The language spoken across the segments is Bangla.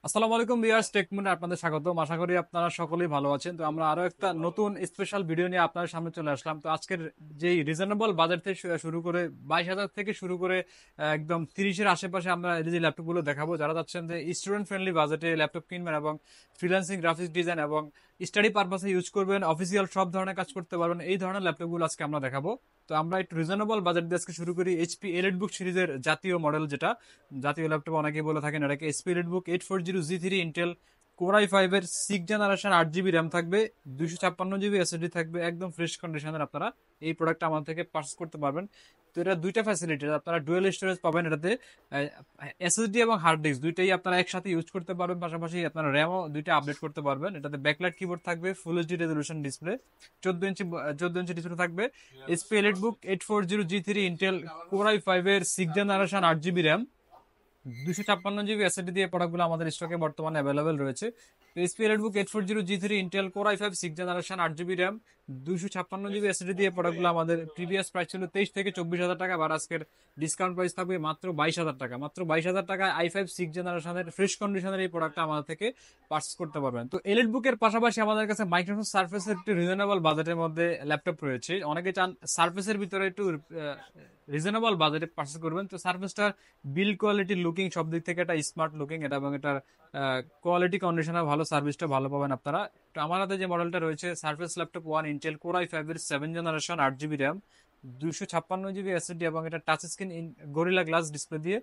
আসসালামু আলাইকুম ভিউয়ার্স, টেকমুনে আপনাদের স্বাগতম। আশা করি আপনারা সকলেই ভালো আছেন। তো আমরা আরো একটা নতুন স্পেশাল ভিডিও নিয়ে আপনাদের সামনে চলে আসলাম। তো আজকের যেই রিজনেবল বাজেট থেকে শুরু করে 22,000 থেকে শুরু করে একদম 30-এর আশেপাশে আমরা এই যে ল্যাপটপগুলো দেখাবো। যারা চাচ্ছেন যে স্টুডেন্ট ফ্রেন্ডলি বাজেটে ল্যাপটপ কিনবেন এবং ফ্রিল্যান্সিং, গ্রাফিক্স ডিজাইন এবং স্টাডি পারপাসে ইউজ করবেন, অফিসিয়াল সব ধরনের কাজ করতে পারবেন, এই ধরনের ল্যাপটপগুলো আজকে আমরা দেখাবো। তো আমরা একটু রিজনেবল বাজেট দিয়ে আজকে শুরু করি। এইচপি এলিটবুক সিরিজের জাতীয় মডেল, যেটা জাতীয় ল্যাপটপ অনেকেই বলে থাকেন এটাকে, HP EliteBook 840G3 Intel core i5 এর 6th জেনারেশন, 8 জিবি র্যাম থাকবে, 256 জিবি এসএসডি থাকবে, একদম ফ্রেশ কন্ডিশনের আপনারা এই প্রোডাক্টটা আমাদের থেকে পারচেস করতে পারবেন। তো এটা দুইটা ফ্যাসিলিটি, আপনারা ডুয়েল স্টোরেজ পাবেন এটাতে, এসএসডি এবং হার্ড ডিস্ক দুইটাই আপনারা একসাথে ইউজ করতে পারবেন, পাশাপাশি আপনারা র্যামও দুইটা আপডেট করতে পারবেন। এটাতে ব্যাকলাইট কিবোর্ড থাকবে, full HD resolution display, 14 inch display থাকবে। HP EliteBook 840G3 Intel core i5 এর 6th generation, 8 GB RAM, 256 GB SSD দিয়ে প্রোডাক্টগুলো আমাদের স্টকে বর্তমানে অ্যাভেলেবেল রয়েছে। তো HP EliteBook 840G3 Intel core i5 6th generation, 8 GB RAM, 256 GB SSD দিয়ে প্রোডাক্টগুলো আমাদের প্রিভিয়াস প্রাইস ছিল 23 থেকে 24 হাজার টাকা, আর আজকের ডিসকাউন্ট প্রাইস থাকবে মাত্র 22 হাজার টাকা। মাত্র 22 হাজার টাকায় i5 6th জেনারেশনের ফ্রেশ কন্ডিশনের এই প্রোডাক্টটা আমাদের থেকে পারচেস করতে পারবেন। তো এলিটবুকের পাশাপাশি আমাদের কাছে মাইক্রোসফট সার্ফেসের একটু রিজনেবল বাজেটের মধ্যে ল্যাপটপ রয়েছে। অনেকে চান সার্ফেসের ভিতরে একটু রিজনেবল বাজেটে পারচেস করবেন। তো সার্ফেসটার বিল্ড কোয়ালিটি, লুকিং, সব দিক থেকে এটা স্মার্ট লুকিং, এটা এবং এটার কোয়ালিটি কন্ডিশনার ভালো, সার্ভিসটা ভালো পাবেন আপনারা। তো আমার হাতে যে মডেলটা রয়েছে surface laptop 1 Intel core i5 এর 7th generation, 8 GB RAM, 256 GB SSD এবং এটা touch screen gorilla glass display দিয়ে,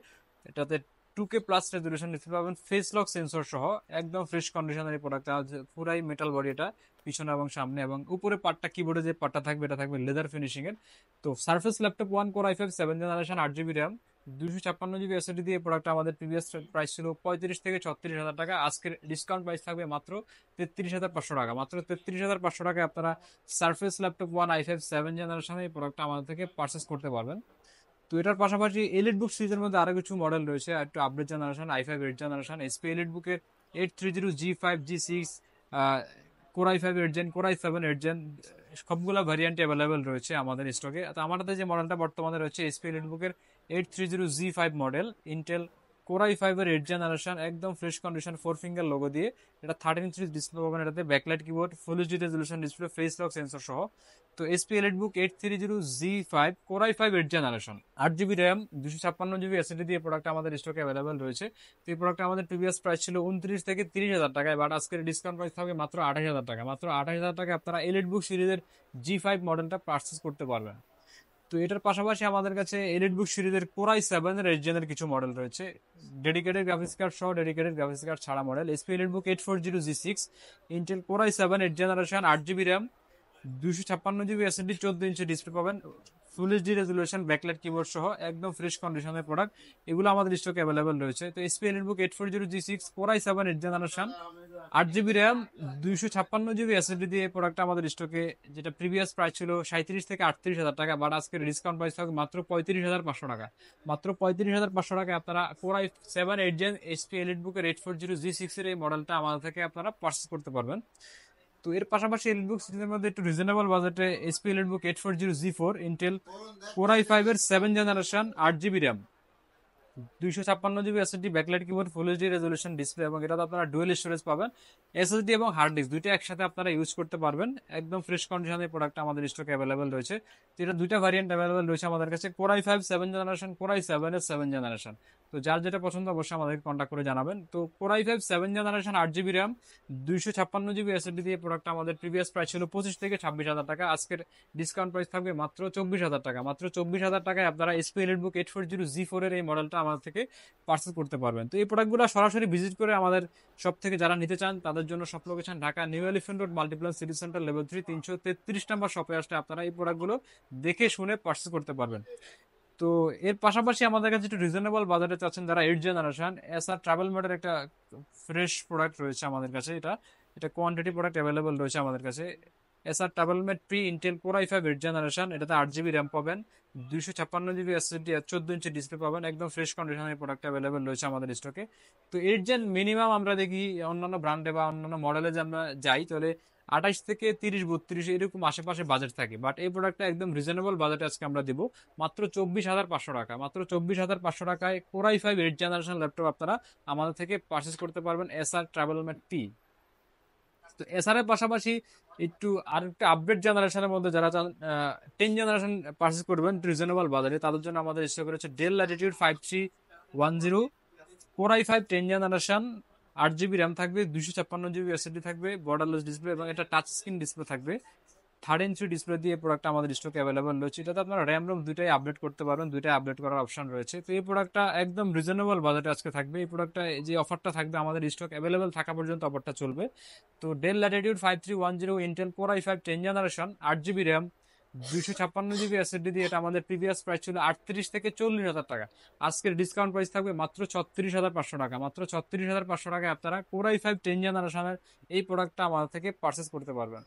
এটাতে 2K প্লাস রেজলিউশন ডিসপ্লে পাবেন, ফেস লক সেন্সর সহ, একদম ফ্রেশ কন্ডিশনের এই প্রোডাক্টটা। পুরাই মেটাল বডি এটা, পিছনে এবং সামনে, এবং উপরে পার্টটা, কিবোর্ডে যে পার্টটা থাকবে এটা থাকবে লেদার ফিনিশিং এর। তো surface laptop 1 core i5 7th generation, 8 GB RAM, 256 GB SSD দিয়ে প্রোডাক্টটা আমাদের প্রিভিয়াস প্রাইস ছিল 35 থেকে 36 হাজার টাকা। আজকের ডিসকাউন্ট প্রাইস থাকবে মাত্র 33,500 টাকা। মাত্র 33,500 টাকায় আপনারা surface laptop 1 i5 7th generation এই প্রোডাক্টটা আমাদের থেকে পারচেস করতে পারবেন। তো এটার পাশাপাশি এলিট বুক সিরিজের মধ্যে আরো কিছু মডেল রয়েছে, আর একটু update generation, i5 8th generation, HP elite বুকের 830G5 G6, core i5 8 gen, core i7 8 gen, সবগুলো ভ্যারিয়েন্ট অ্যাভেলেবেল রয়েছে আমাদের স্টকে। তো আমার হাতে যে মডেলটা বর্তমানে রয়েছে এইচপি এলিট বুকের 830G5 model, Intel core i5 এর 8th জেনারেশন, একদম ফ্রেশ কন্ডিশন, 4 ফিঙ্গার লোগো দিয়ে। এটা 13 ইঞ্চি ডিসপ্লে পাবেন, এটাতে backlight keyboard, full HD resolution display, face lock sensor সহ। তো SP EliteBook 830G5 core i5 8th generation, 8 GB RAM, 256 GB SSD দিয়ে প্রোডাক্ট আমাদের স্টকে অ্যাভেলেবেল রয়েছে। তো এই প্রোডাক্ট আমাদের প্রিভিয়াস প্রাইস ছিল 29 থেকে 30 হাজার টাকায়, বাট আজকের ডিসকাউন্ট প্রাইস থাকবে মাত্র 28 হাজার টাকা। মাত্র 28 হাজার টাকায় আপনারা এলিটবুক সিরিজের G5 মডেলটা পারচেস করতে পারবেন। তো এটার পাশাপাশি আমাদের কাছে এলিটবুক সিরিজের কোর i7 এর 8 জেনের কিছু মডেল রয়েছে, ডেডিকেটেড গ্রাফিক্স কার্ড সহ, ডেডিকেটেড গ্রাফিক্স কার্ড ছাড়া model. SP EliteBook 840G6 Intel core i7 8th generation, 8 GB RAM, 256 GB SSD, 14 inch display পাবেন, full HD resolution, backlight keyboard সহ, একদম ফ্রেশ কন্ডিশনের প্রোডাক্ট। এগুলো আমাদের স্টকে অ্যাভেলেবেল রয়েছে। তো SP EliteBook 840G6 core i7 8th generation, 8 GB RAM, 256 GB SSD দিয়ে প্রোডাক্টটা আমাদের স্টকে, যেটা প্রিভিয়াস প্রাইস ছিল 37 থেকে 38 হাজার টাকা, বাট আজকের ডিসকাউন্ট প্রাইস থাকবে মাত্র 35,500 টাকা। মাত্র 35,500 টাকায় আপনারা core i7 8 gen SP এলিটবুকের 840G6 এর এই মডেলটা আমাদের থেকে আপনারা পারচেস করতে পারবেন। তো এর পাশাপাশি এলিটবুক সিরিজের মধ্যে একটু রিজনেবল বাজেটে HP EliteBook 840G4 Intel core i5 এর 7th generation, 8 GB RAM, 256 GB SSD, backlight keyboard, full HD resolution display, এবং এটাতে আপনারা ডুয়েল স্টোরেজ পাবেন, এসএসডি এবং হার্ড ডিস্ক দুইটা একসাথে আপনারা ইউজ করতে পারবেন। একদম ফ্রেশ কন্ডিশনের প্রোডাক্ট আমাদের স্টকে অ্যাভেলেবেল রয়েছে। তো এটা দুইটা ভ্যারিয়েন্ট অ্যাভেলেবেল রয়েছে আমাদের কাছে, core i5 7th generation, core i7 এর 7th জেনারেশন। তো যার যেটা পছন্দ অবশ্যই আমাদেরকে কন্ট্যাক্ট করে জানাবেন। তো core i5 7th generation, 8 GB RAM, 256 GB SSD দিয়ে প্রোডাক্ট আমাদের প্রিভিয়াস প্রাইস ছিল 25 থেকে 26 হাজার টাকা। আজকের ডিসকাউন্ট প্রাইস থাকবে মাত্র 24 হাজার টাকা। মাত্র 24 হাজার টাকায় আপনারা এইচপি এলিটবুক 840G4 এর এই মডেলটা আমাদের থেকে পার্সেল করতে পারবেন। তো এই প্রোডাক্টগুলো সরাসরি ভিজিট করে আমাদের সব থেকে যারা নিতে চান তাদের জন্য সব location Dhaka new elephant road, Multiplan city centre, level 3, 333 নম্বর শপে আসলে আপনারা এই প্রোডাক্টগুলো দেখে শুনে পার্সেল করতে পারবেন। তো এর পাশাপাশি আমাদের কাছে একটু রিজনেবল বাজারে চাচ্ছেন যারা 8th জেনারেশন, এসআর ট্রাভেল মেডের একটা ফ্রেশ প্রোডাক্ট রয়েছে আমাদের কাছে। এটা এটা কোয়ান্টিটি প্রোডাক্ট অ্যাভেলেবল রয়েছে আমাদের কাছে। SR travel made pre Intel core i5 8th generation, এটাতে 8 জিবি র্যাম পাবেন, 256 জিবি এসএসডি, 14 ইঞ্চি ডিসপ্লে পাবেন, একদম ফ্রেশ কন্ডিশনের প্রোডাক্ট অ্যাভেলেবল রয়েছে আমাদের স্টকে। তো 8 জেন মিনিমাম আমরা দেখি অন্যান্য ব্র্যান্ডে বা অন্যান্য মডেলে যে আমরা যাই, তাহলে 28 থেকে 30-32 এরকম আশেপাশে বাজেট থাকে, বাট এই প্রোডাক্টটা একদম রিজনেবল বাজেটে আজকে আমরা দিব মাত্র 24,500 টাকা। মাত্র 24,500 টাকায় Core i5 8th generation laptop আপনারা আমাদের থেকে পারচেস করতে পারবেন এসআর ট্রাভেলমেট টি। তো এসআর এর পাশাপাশি একটু আরেকটা আপডেট জেনারেশনের মধ্যে যারা চান 10 জেনারেশন পারচেস করবেন রিজনেবল বাজারে, তাদের জন্য আমাদের স্টক রয়েছে del Latitude 5310 Core i5 10 generation, 8 GB RAM থাকবে, 256 জিবি এসএসডি থাকবে, বর্ডারলেস ডিসপ্লে এবং এটা টাচ স্ক্রিন ডিসপ্লে থাকবে। 3.5 ইঞ্চি ডিসপ্লে দিয়ে প্রোডাক্টটা আমাদের স্টকে অ্যাভেলেবল রয়েছে। এটাতে আপনারা র্যাম রোম দুইটাই আপডেট করতে পারবেন, দুইটাই আপডেট করার অপশন রয়েছে। তো এই প্রোডাক্টটা একদম রিজনেবল বাজেটে আজকে থাকবে। এই প্রোডাক্টটা যে অফারটা থাকবে আমাদের স্টক অ্যাভেলেবল থাকা পর্যন্ত অফারটা চলবে। তো del Latitude 5310 Intel Core i5 10 generation, 8 GB RAM, 256 GB SSD দিয়ে এটা আমাদের প্রিভিয়াস প্রাইস ছিল 38 থেকে 40,000 টাকা। আজকের ডিসকাউন্ট প্রাইস থাকবে মাত্র 36,500 টাকা। মাত্র 36,500 টাকায় আপনারা Core i5 10 জেনারেশনের এই প্রোডাক্টটা আমাদের থেকে পারচেস করতে পারবেন।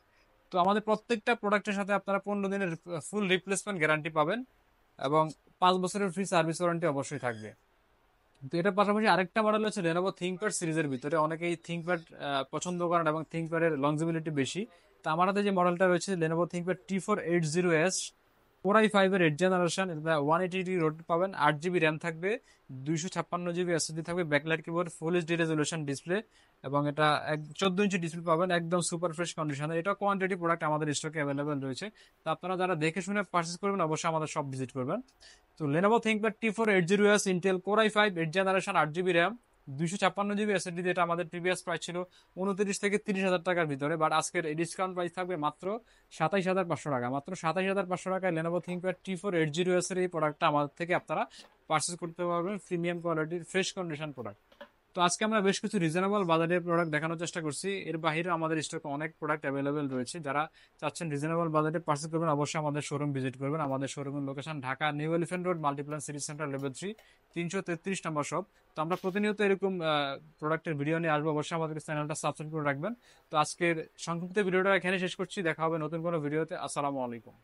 তো আমাদের প্রত্যেকটা প্রোডাক্টের সাথে আপনারা 15 দিনের ফুল রিপ্লেসমেন্ট গ্যারান্টি পাবেন এবং 5 বছরের ফ্রি সার্ভিস ওয়ারেন্টি অবশ্যই থাকবে। তো এটার পাশাপাশি আরেকটা মডেল হচ্ছে Lenovo ThinkPad সিরিজের ভিতরে, অনেকেই ThinkPad পছন্দ করেন এবং ThinkPad এর লংজিবিলিটি বেশি। তো আমার হাতে যে মডেলটা রয়েছে Lenovo ThinkPad T480S Core i5 এর 8th জেনারেশন, এটা 180 রোড পাবেন, 8 জিবি র্যাম থাকবে, 256 জিবি এসএসডি থাকবে, backlight keyboard, full HD resolution display এবং এটা 14 ইঞ্চি ডিসপ্লে পাবেন, একদম সুপার ফ্রেশ কন্ডিশনে। এটা কোয়ান্টিটি প্রোডাক্ট আমাদের স্টকে অ্যাভেলেবেল রয়েছে। তো আপনারা যারা দেখে শুনে পারচেস করবেন অবশ্যই আমাদের শপ ভিজিট করবেন। তো Lenovo ThinkPad T480S Intel Core i5 8th generation, 8 GB RAM, 256 GB SSD, যেটা আমাদের প্রিভিয়াস প্রাইস ছিল 29 থেকে 30,000 টাকার ভিতরে, বাট আজকের এই ডিসকাউন্ট প্রাইস থাকবে মাত্র 27,500 টাকা। মাত্র 27,500 টাকায় Lenovo ThinkPad T480S এর এই প্রোডাক্টটা আমাদের থেকে আপনারা পারচেস করতে পারবেন, প্রিমিয়াম কোয়ালিটির ফ্রেশ কন্ডিশন প্রোডাক্ট। তো আজকে আমরা বেশ কিছু রিজনেবল বাজারের প্রোডাক্ট দেখানোর চেষ্টা করছি। এর বাইরে আমাদের স্টকে অনেক প্রোডাক্ট অ্যাভেলেবেল রয়েছে। যারা চাচ্ছেন রিজনেবল বাজারে পারচেস করবেন অবশ্যই আমাদের শোরুম ভিজিট করবেন। আমাদের শোরুমের location Dhaka new elephant road, Multiplan city centre, level 3, 333 নম্বর শপ। তো আমরা প্রতিনিয়ত এরকম প্রোডাক্টের ভিডিও নিয়ে আসবো, অবশ্যই আমাদের চ্যানেলটা সাবস্ক্রাইব করে রাখবেন। তো আজকের সংক্ষিপ্ত ভিডিওটা এখানে শেষ করছি, দেখা হবে নতুন কোনো ভিডিওতে। আসসালামু আলাইকুম।